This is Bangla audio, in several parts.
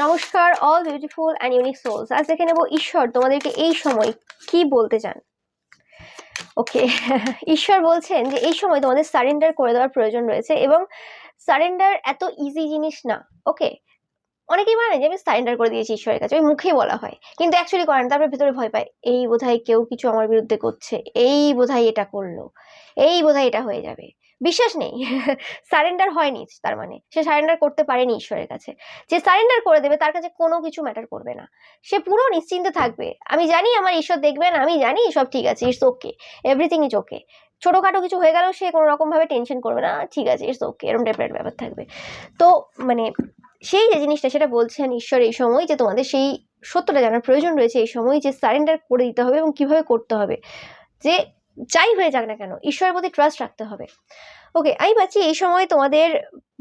নমস্কার all beautiful and unique souls. আজ দেখে নেব ঈশ্বর তোমাদেরকে এই সময় কি বলতে চান। ওকে, ঈশ্বর বলছেন যে এই সময় তোমাদের সারেন্ডার করে দেওয়ার প্রয়োজন রয়েছে এবং সারেন্ডার এত ইজি জিনিস না। ওকে, অনেকেই মানে যে আমি সারেন্ডার করে দিয়েছি ঈশ্বরের কাছে, ওই মুখেই বলা হয় কিন্তু অ্যাকচুয়ালি করেন, তারপরে ভেতরে ভয় পায়, এই বোধহয় কেউ কিছু আমার বিরুদ্ধে করছে, এই বোধহয় এটা করলো, এই বোধহয় এটা হয়ে যাবে। বিশ্বাস নেই, সারেন্ডার হয়নি, তার মানে সে সারেন্ডার করতে পারেনি ঈশ্বরের কাছে। যে সারেন্ডার করে দেবে তার কাছে কোনো কিছু ম্যাটার করবে না, সে পুরো নিশ্চিন্তে থাকবে। আমি জানি আমার ঈশ্বর দেখবেন, আমি জানি সব ঠিক আছে, it's okay, everything is okay. ছোটখাটো কিছু হয়ে গেলেও সে কোনো রকম ভাবে টেনশন করবে না, ঠিক আছে ইটস ওকে, এরকম টাইপের ব্যাপার থাকবে। তো মানে সেই যে জিনিসটা সেটা বলছেন ঈশ্বর এই সময়, যে তোমাদের সেই সত্যটা জানার প্রয়োজন রয়েছে এই সময়, যে সারেন্ডার করে দিতে হবে এবং কিভাবে করতে হবে, যে যাই হয়ে যাক না কেন ঈশ্বরের প্রতি ট্রাস্ট রাখতে হবে। ওকে, আমি পাচ্ছি এই সময় তোমাদের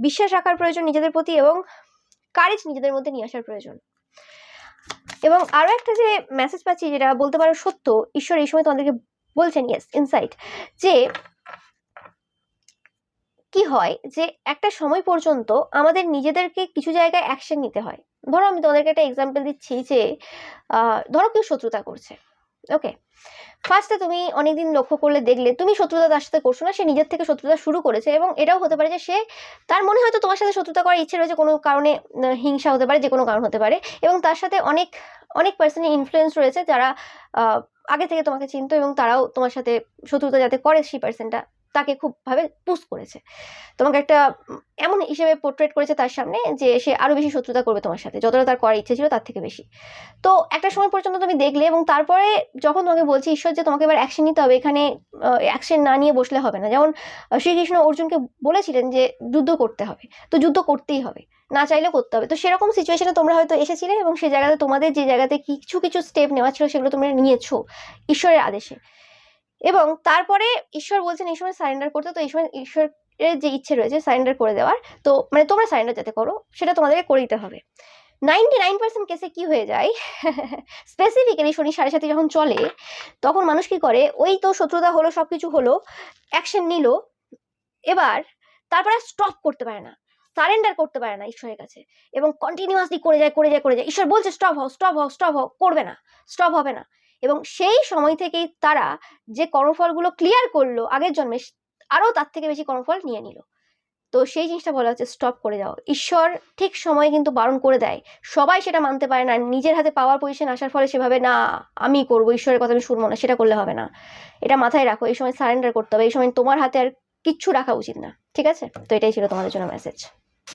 বিশ্বাস রাখার প্রয়োজন নিজেদের প্রতি এবং কারেজ নিজেদের মধ্যে নিয়ে আসার প্রয়োজন। এবং আরো একটা যে মেসেজ পাচ্ছি, যেটা বলতে পারো সত্য, ঈশ্বর এই সময় তোমাদেরকে বলছেন, ইয়েস ইনসাইট, যে কি হয় যে একটা সময় পর্যন্ত আমাদের নিজেদেরকে কিছু জায়গায় অ্যাকশন নিতে হয়। ধরো আমি তোমাদেরকে একটা এক্সাম্পল দিচ্ছি, যে ধরো কেউ শত্রুতা করছে। ওকে, ফার্স্টে তুমি অনেকদিন লক্ষ্য করলে দেখলে তুমি শত্রুতা তার সাথে করছো না, সে নিজের থেকে শত্রুতা শুরু করেছে। এবং এটাও হতে পারে যে সে, তার মনে হয়তো তোমার সাথে শত্রুতা করার ইচ্ছে রয়েছে কোনো কারণে, হিংসা হতে পারে, যে কোনো কারণ হতে পারে। এবং তার সাথে অনেক অনেক পার্সনের ইনফ্লুয়েন্স রয়েছে যারা আগে থেকে তোমাকে চিনতো এবং তারাও তোমার সাথে শত্রুতা যাতে করে সেই পার্সনটা তাকে খুব ভাবে পুশ করেছে, তোমাকে একটা এমন হিসেবে পোর্ট্রেট করেছে তার সামনে যে সে আরো বেশি শত্রুতা করবে তোমার সাথে, যতটা তার করার ইচ্ছে ছিল তার থেকে বেশি। তো একটা সময় পর্যন্ত তুমি দেখলে, এবং তারপরে যখন তোমাকে বলছি ঈশ্বর যে তোমাকে এবার অ্যাকশন নিতে হবে, এখানে অ্যাকশন না নিয়ে বসলে হবে না। যেমন শ্রীকৃষ্ণ অর্জুনকে বলেছিলেন যে যুদ্ধ করতে হবে, তো যুদ্ধ করতেই হবে, না চাইলেও করতে হবে। তো সেরকম সিচুয়েশনে তোমরা হয়তো এসেছিলে এবং সেই জায়গাতে তোমাদের যে জায়গাতে কিছু কিছু স্টেপ নেওয়া ছিল সেগুলো তোমরা নিয়েছো ঈশ্বরের আদেশে। এবং তারপরে ঈশ্বর বলছেন এই সময় সারেন্ডার করতে। তো এই সময় ঈশ্বরের যে ইচ্ছে রয়েছে সারেন্ডার করে দেওয়ার, তো মানে তোমরা সারেন্ডার যাতে করো সেটা তোমাদেরকে করে দিতে হবে। 99% কেসে কি হয়ে যায়, স্পেসিফিক্যালি শনি 7.5 যখন চলে তখন মানুষ কি করে, ওই তো শত্রুতা হলো, সবকিছু হলো, অ্যাকশন নিল, এবার তারপরে স্টপ করতে পারে না, সারেন্ডার করতে পারে না ঈশ্বরের কাছে, এবং কন্টিনিউয়াসলি করে যায় করে যায় করে যায়। ঈশ্বর বলছে স্টপ হও স্টপ হও স্টপ হও, করবে না, স্টপ হবে না। এবং সেই সময় থেকেই তারা যে কর্মফলগুলো ক্লিয়ার করলো আগের জন্মে, আরো তার থেকে বেশি কর্মফল নিয়ে নিল। তো সেই জিনিসটা বলা হচ্ছে স্টপ করে যাও। ঈশ্বর ঠিক সময় কিন্তু বারণ করে দেয়, সবাই সেটা মানতে পারে না। নিজের হাতে পাওয়ার পজিশন আসার ফলে সেভাবে না আমি করবো, ঈশ্বরের কথা আমি শুনবো না, সেটা করলে হবে না। এটা মাথায় রাখো, এই সময় সারেন্ডার করতে হবে, এই সময় তোমার হাতে আর কিচ্ছু রাখা উচিত না। ঠিক আছে, তো এটাই ছিল তোমাদের জন্য মেসেজ।